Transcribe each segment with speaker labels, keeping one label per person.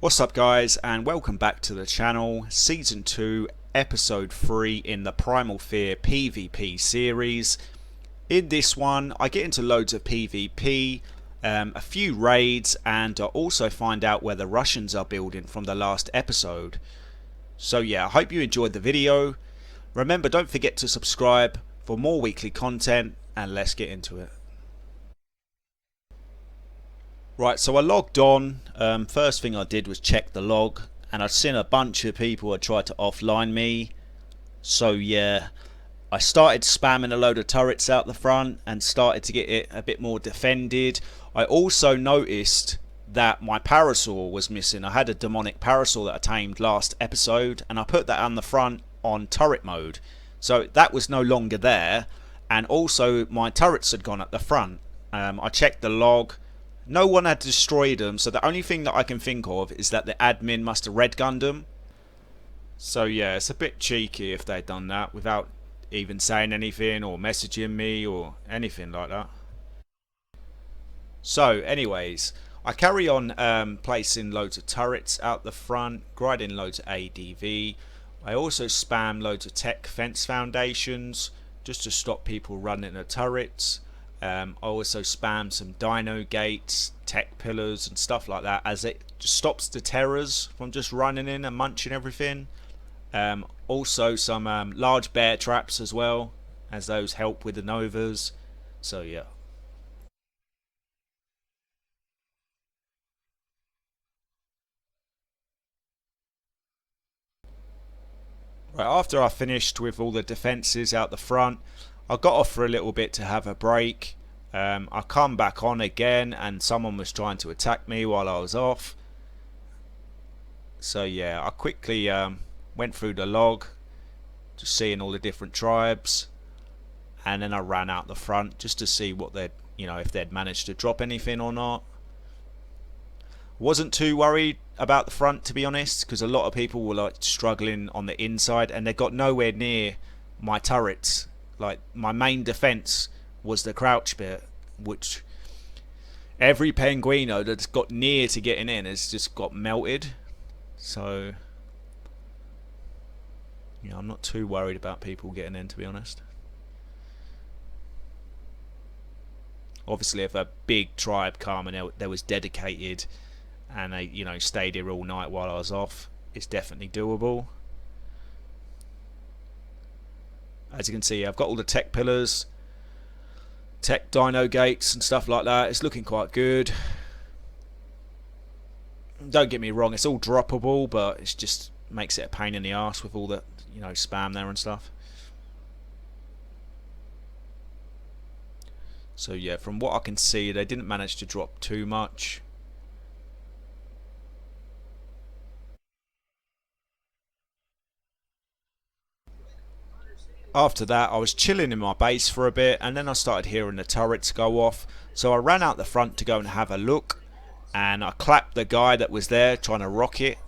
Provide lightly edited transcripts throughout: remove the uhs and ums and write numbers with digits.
Speaker 1: What's up guys, and welcome back to the channel. Season 2 episode 3 in the Primal Fear PvP series. In this one I get into loads of PvP, a few raids, and I also find out where the Russians are building from the last episode. So yeah, I hope you enjoyed the video. Remember, don't forget to subscribe for more weekly content, and let's get into it. Right, so I logged on. First thing I did was check the log, and I'd seen a bunch of people had tried to offline me. So yeah, I started spamming a load of turrets out the front and started to get it a bit more defended. I also noticed that my parasol was missing. I had a demonic parasol that I tamed last episode, and I put that on the front on turret mode. So that was no longer there, and also my turrets had gone at the front. I checked the log. No one had destroyed them, so the only thing that I can think of is that the admin must have red gunned them. So yeah, it's a bit cheeky if they'd done that without even saying anything or messaging me or anything like that. So anyways, I carry on placing loads of turrets out the front, grinding loads of ADV. I also spam loads of tech fence foundations just to stop people running the turrets. I also spam some dino gates, tech pillars and stuff like that, as it just stops the terrors from just running in and munching everything. Also some large bear traps as well, as those help with the novas. So yeah. Right, after I finished with all the defences out the front, I got off for a little bit to have a break. I come back on again and someone was trying to attack me while I was off. So yeah, I quickly went through the log, just seeing all the different tribes, and then I ran out the front just to see what they'd, if they'd managed to drop anything or not. Wasn't too worried about the front, to be honest, because a lot of people were like struggling on the inside and they got nowhere near my turrets. Like, my main defense was the crouch bit, which every penguino that's got near to getting in has just got melted. So yeah, I'm not too worried about people getting in, to be honest. Obviously if a big tribe come and they was dedicated and they stayed here all night while I was off, it's definitely doable. As you can see, I've got all the tech pillars, tech dino gates and stuff like that. It's looking quite good. Don't get me wrong, it's all droppable, but it just makes it a pain in the arse with all the spam there and stuff. So yeah, from what I can see, they didn't manage to drop too much. After that, I was chilling in my base for a bit, and then I started hearing the turrets go off. So I ran out the front to go and have a look, and I clapped the guy that was there trying to rock it.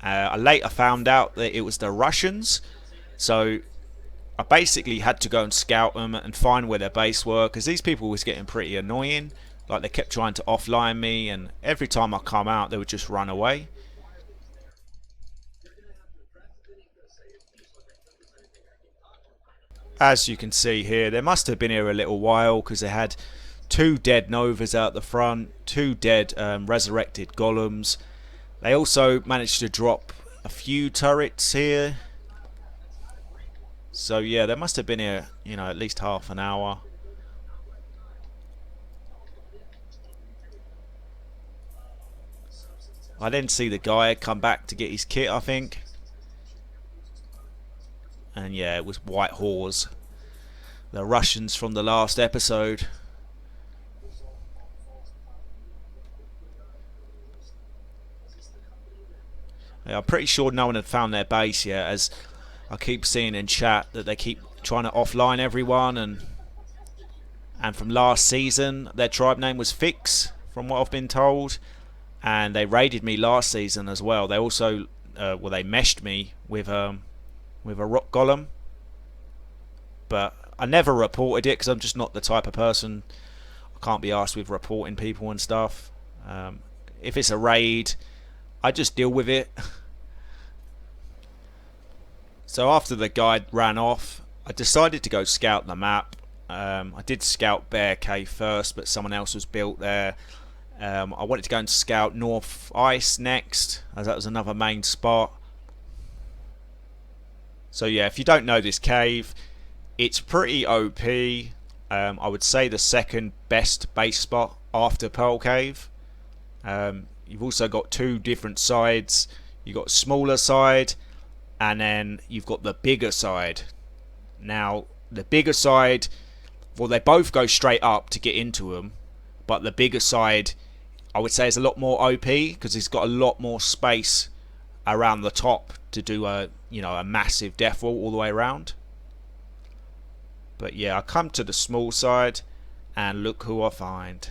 Speaker 1: I later found out that it was the Russians, so I basically had to go and scout them and find where their base were, because these people was getting pretty annoying. Like, they kept trying to offline me, and every time I come out they would just run away. As you can see here, they must have been here a little while, because they had 2 dead novas out the front, 2 dead resurrected golems. They also managed to drop a few turrets here. So yeah, they must have been here, at least half an hour. I didn't see the guy come back to get his kit, I think. And yeah, it was White Whores, the Russians from the last episode. Yeah, I'm pretty sure no one had found their base yet, as I keep seeing in chat that they keep trying to offline everyone, and from last season their tribe name was Fix, from what I've been told, and they raided me last season as well. They also they meshed me with a rock golem, but I never reported it because I'm just not the type of person. I can't be asked with reporting people and stuff. If it's a raid, I just deal with it. So after the guy ran off, I decided to go scout the map. I did scout Bear Cave first, but someone else was built there. I wanted to go and scout North Ice next, as that was another main spot. So yeah, if you don't know this cave, it's pretty OP. I would say the second best base spot after Pearl Cave. You've also got two different sides. You've got a smaller side, and then you've got the bigger side. Now, the bigger side, well, they both go straight up to get into them, but the bigger side, I would say, is a lot more OP because it's got a lot more space around the top to do a massive death wall all the way around. But yeah, I come to the small side, and look who I find.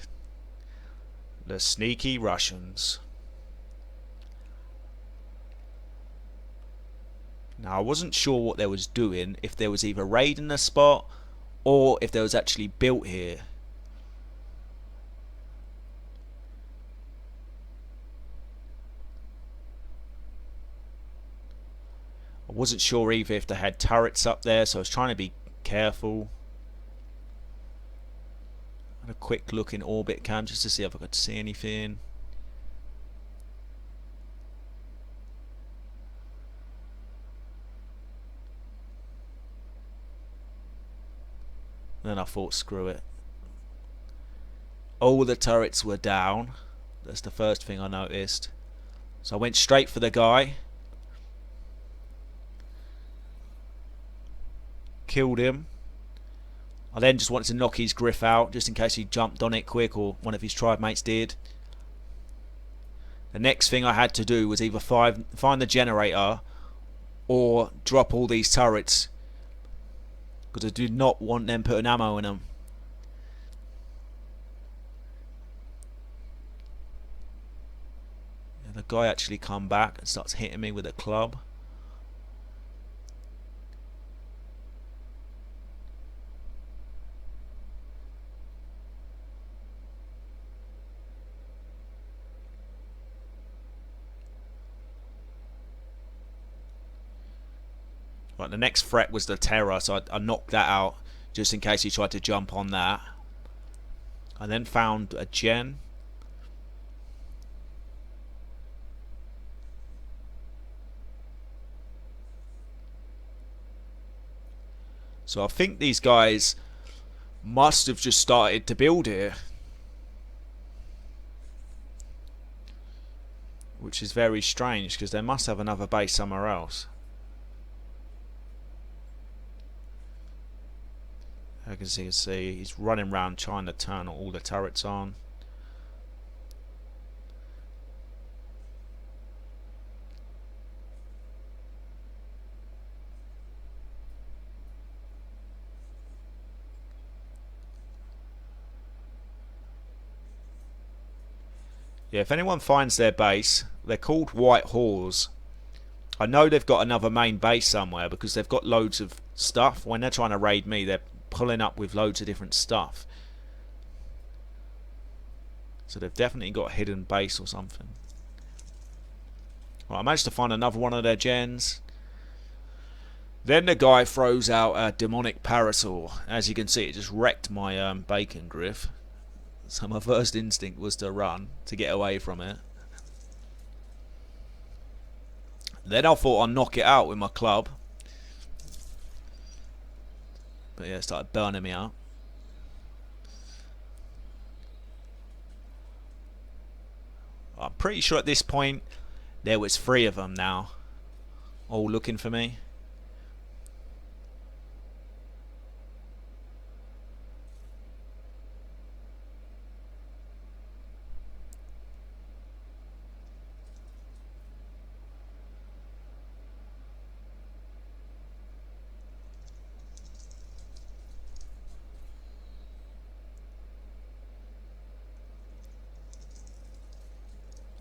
Speaker 1: The sneaky Russians. Now, I wasn't sure what they was doing, if there was either raiding the spot or if they was actually built here. I wasn't sure either if they had turrets up there, so I was trying to be careful. I had a quick look in orbit cam just to see if I could see anything. Then I thought, screw it. All the turrets were down. That's the first thing I noticed. So I went straight for the guy. Killed him. I then just wanted to knock his griff out, just in case he jumped on it quick or one of his tribe mates did. The next thing I had to do was either find the generator or drop all these turrets, because I did not want them putting ammo in them. And the guy actually come back and starts hitting me with a club. Right, the next threat was the terror, so I knocked that out just in case he tried to jump on that. I then found a gen. So I think these guys must have just started to build here, which is very strange because they must have another base somewhere else. As you can see, he's running around trying to turn all the turrets on. Yeah, if anyone finds their base, they're called White Whores. I know they've got another main base somewhere because they've got loads of stuff. When they're trying to raid me, they're pulling up with loads of different stuff. So they've definitely got a hidden base or something. Right, I managed to find another one of their gens. Then the guy throws out a demonic parasol. As you can see, it just wrecked my bacon griff. So my first instinct was to run, to get away from it. Then I thought I'd knock it out with my club. But yeah, it started burning me up. I'm pretty sure at this point there was 3 of them now, all looking for me.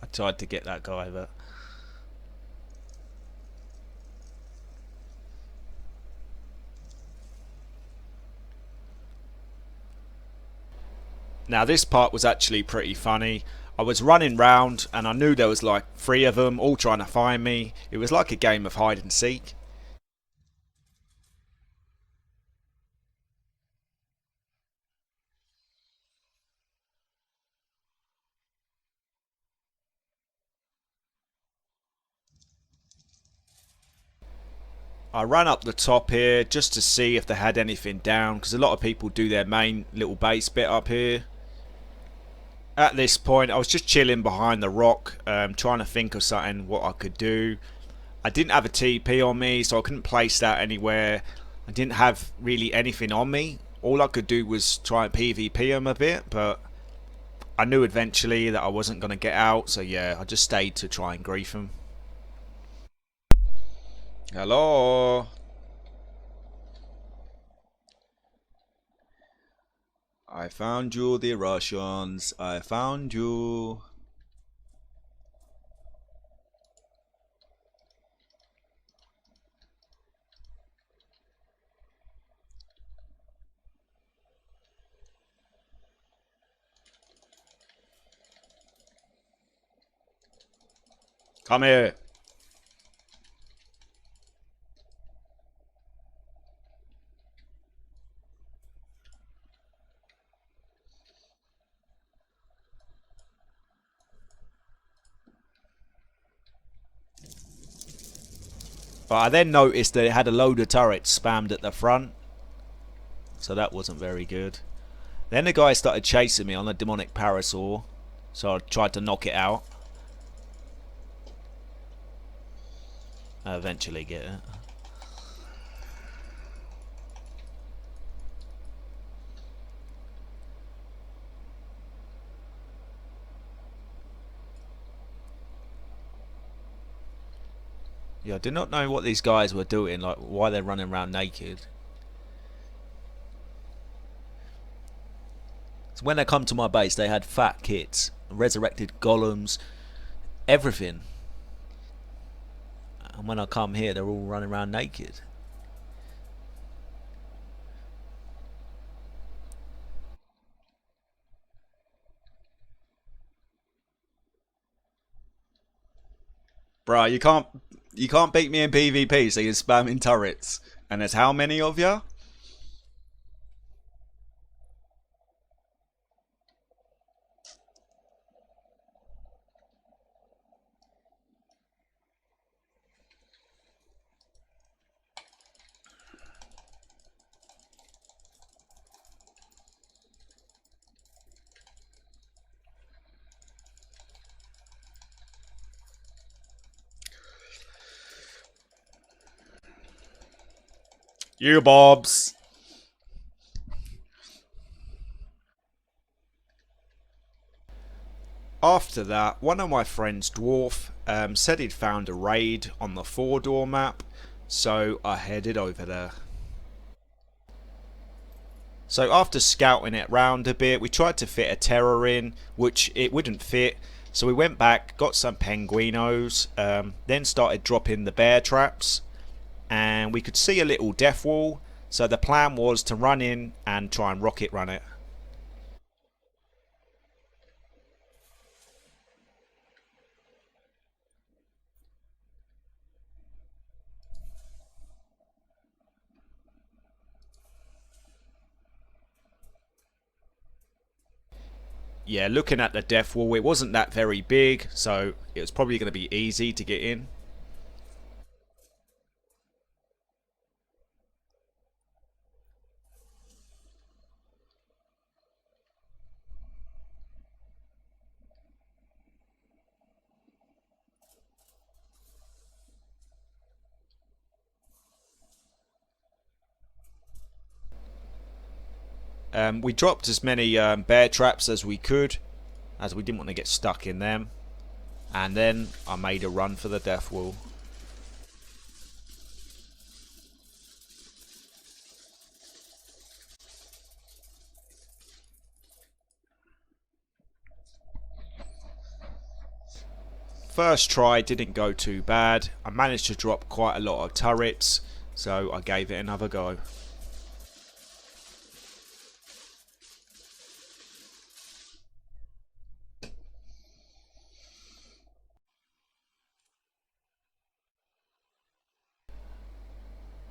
Speaker 1: I tried to get that guy, but now this part was actually pretty funny. I was running round and I knew there was like 3 of them all trying to find me. It was like a game of hide and seek. I ran up the top here just to see if they had anything down, because a lot of people do their main little base bit up here. At this point I was just chilling behind the rock, trying to think of something what I could do. I didn't have a TP on me, so I couldn't place that anywhere. I didn't have really anything on me. All I could do was try and PvP them a bit, but I knew eventually that I wasn't going to get out, so yeah, I just stayed to try and grief them. Hello? I found you, the Russians. I found you. Come here. But I then noticed that it had a load of turrets spammed at the front, so that wasn't very good. Then the guy started chasing me on a demonic parasaur, so I tried to knock it out. I eventually get it. Yeah, I did not know what these guys were doing, like why they're running around naked. So when they come to my base, they had fat kits, resurrected golems, everything. And when I come here, they're all running around naked. Bruh, you can't beat me in PvP, so you're spamming turrets. And there's how many of you? You bobs. After that, one of my friends, Dwarf, said he'd found a raid on the Fjordur map, so I headed over there. So after scouting it round a bit, we tried to fit a terror in, which it wouldn't fit. So we went back, got some penguinos, then started dropping the bear traps, and we could see a little death wall. So the plan was to run in and try and rocket run it. Yeah, looking at the death wall, it wasn't that very big, so it was probably going to be easy to get in. We dropped as many bear traps as we could, as we didn't want to get stuck in them. And then I made a run for the death wall. First try didn't go too bad. I managed to drop quite a lot of turrets, so I gave it another go.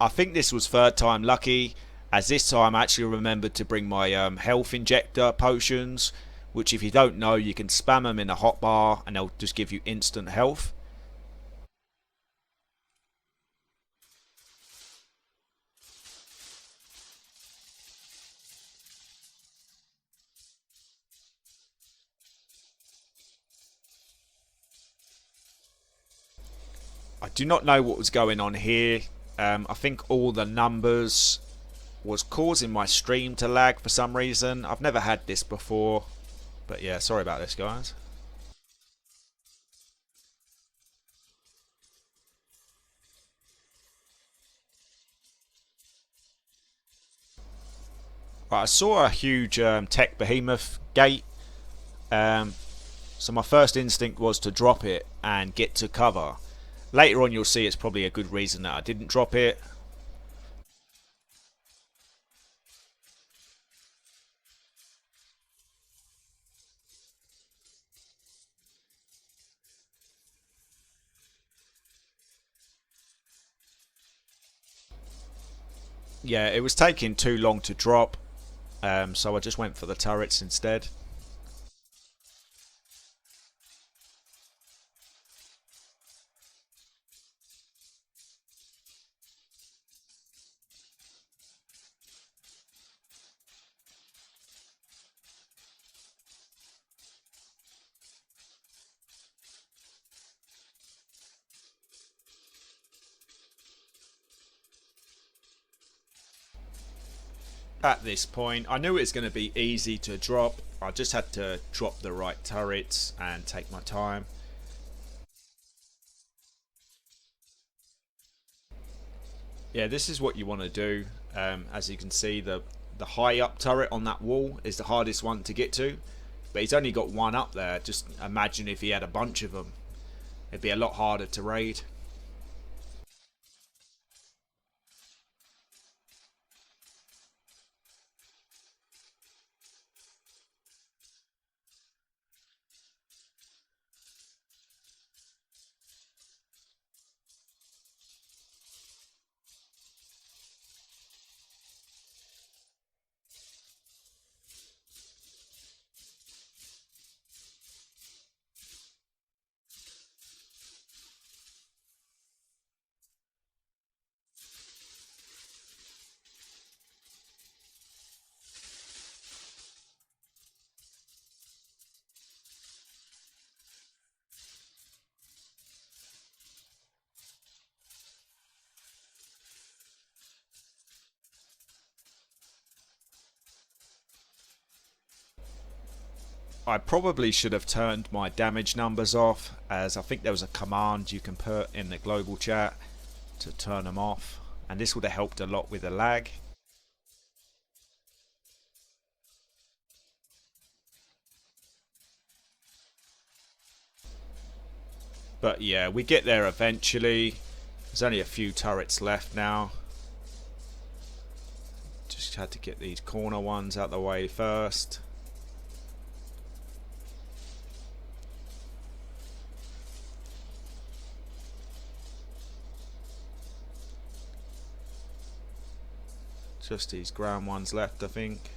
Speaker 1: I think this was third time lucky, as this time I actually remembered to bring my health injector potions, which if you don't know, you can spam them in a hotbar and they'll just give you instant health. I do not know what was going on here. I think all the numbers was causing my stream to lag for some reason. I've never had this before, but yeah, sorry about this, guys. Right, I saw a huge tech behemoth gate, um, so my first instinct was to drop it and get to cover. Later on, you'll see it's probably a good reason that I didn't drop it. Yeah, it was taking too long to drop, so I just went for the turrets instead. At this point, I knew it was going to be easy to drop. I just had to drop the right turrets and take my time. Yeah, this is what you want to do. As you can see, the high up turret on that wall is the hardest one to get to, but he's only got one up there. Just imagine if he had a bunch of them. It'd be a lot harder to raid. I probably should have turned my damage numbers off, as I think there was a command you can put in the global chat to turn them off, and this would have helped a lot with the lag. But yeah, we get there eventually. There's only a few turrets left now. Just had to get these corner ones out the way first. Just these ground ones left, I think.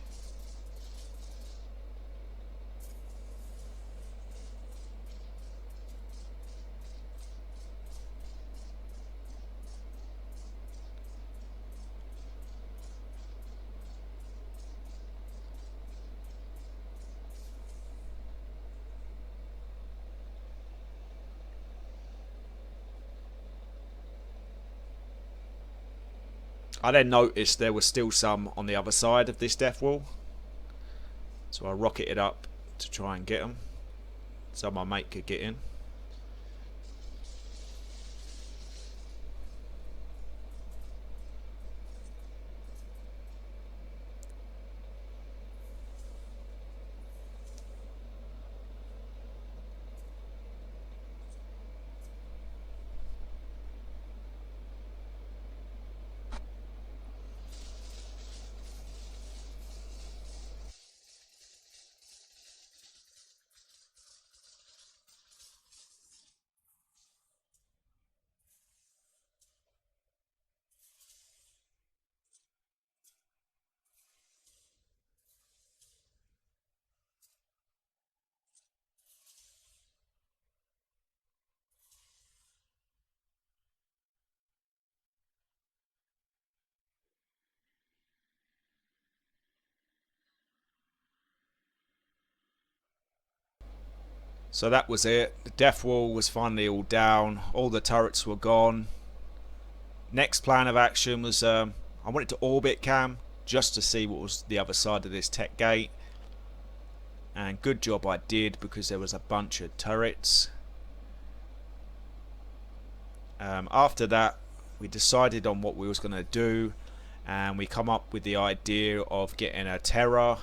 Speaker 1: I then noticed there was still some on the other side of this death wall, so I rocketed up to try and get them so my mate could get in. So that was it. The death wall was finally all down. All the turrets were gone. Next plan of action was I wanted to orbit cam just to see what was the other side of this tech gate. And good job I did, because there was a bunch of turrets. After that, we decided on what we was going to do, and we come up with the idea of getting a terror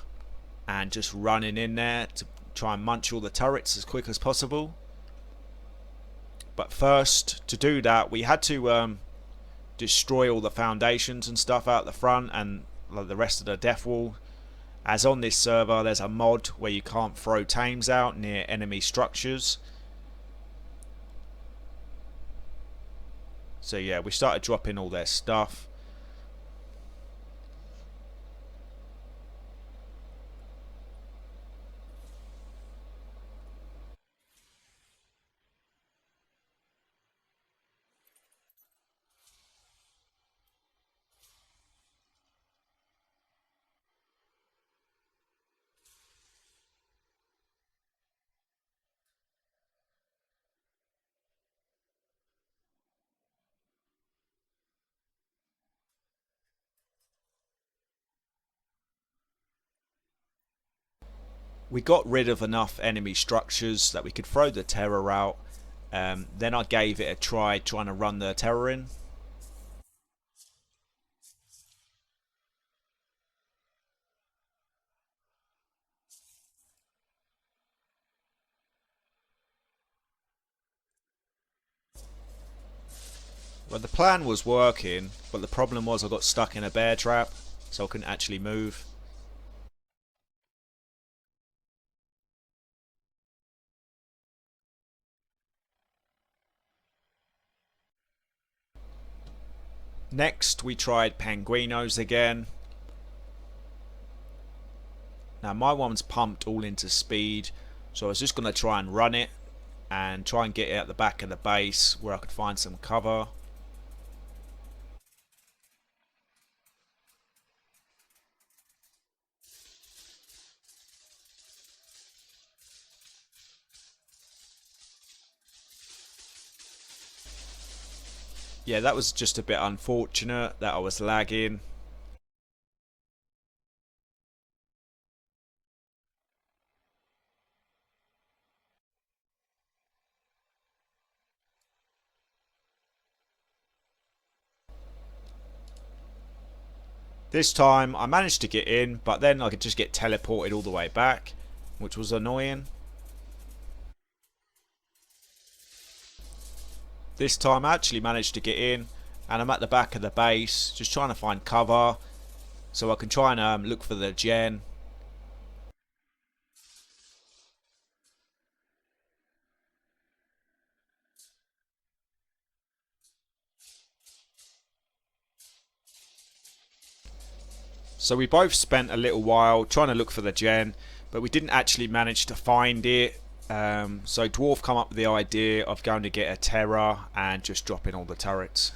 Speaker 1: and just running in there to try and munch all the turrets as quick as possible. But first, to do that, we had to destroy all the foundations and stuff out the front and like the rest of the death wall, as on this server there's a mod where you can't throw tames out near enemy structures. So yeah, we started dropping all their stuff. We got rid of enough enemy structures that we could throw the terror out. Then I gave it a try trying to run the terror in. Well, the plan was working, but the problem was I got stuck in a bear trap, so I couldn't actually move. Next, we tried Penguinos again. Now, my one's pumped all into speed, so I was just going to try and run it and try and get it at the back of the base where I could find some cover. Yeah, that was just a bit unfortunate that I was lagging. This time I managed to get in, but then I could just get teleported all the way back, which was annoying. This time I actually managed to get in, and I'm at the back of the base just trying to find cover so I can try and look for the gen. So we both spent a little while trying to look for the gen, but we didn't actually manage to find it. So Dwarf come up with the idea of going to get a terror and just dropping all the turrets.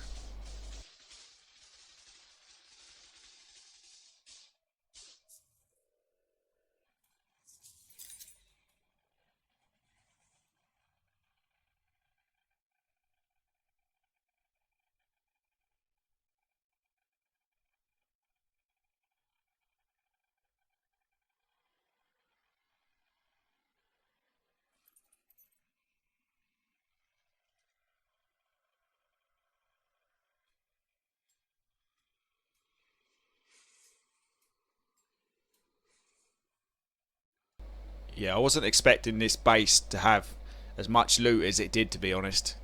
Speaker 1: Yeah, I wasn't expecting this base to have as much loot as it did, to be honest.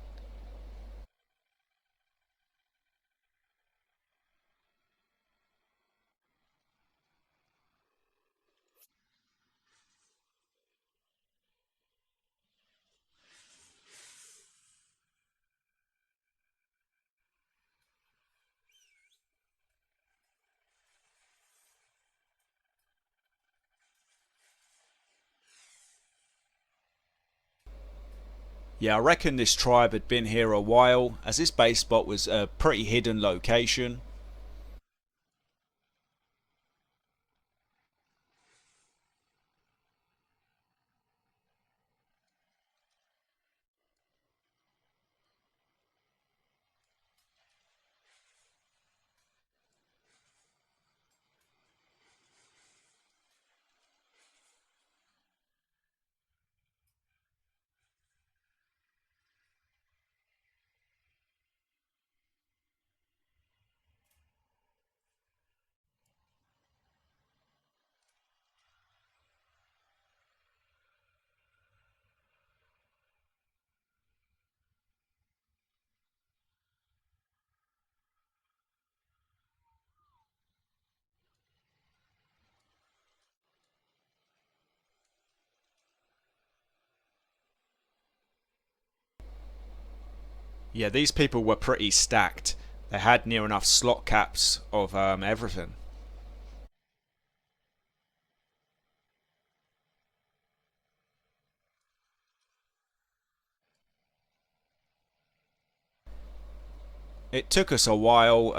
Speaker 1: Yeah, I reckon this tribe had been here a while, as this base spot was a pretty hidden location. Yeah, these people were pretty stacked. They had near enough slot caps of everything. It took us a while.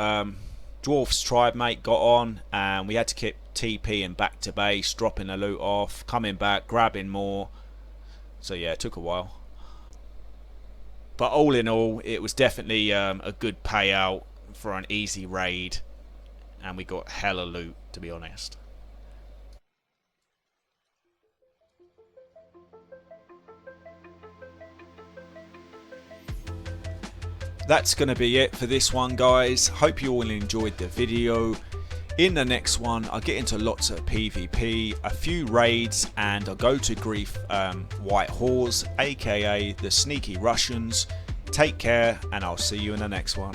Speaker 1: Dwarf's tribe mate got on, and we had to keep TPing back to base, dropping the loot off, coming back, grabbing more. So yeah, it took a while. But all in all, it was definitely a good payout for an easy raid, and we got hella loot, to be honest. That's going to be it for this one, guys. Hope you all enjoyed the video. In the next one, I'll get into lots of PvP, a few raids, and I'll go to grief White Whores, aka the Sneaky Russians. Take care, and I'll see you in the next one.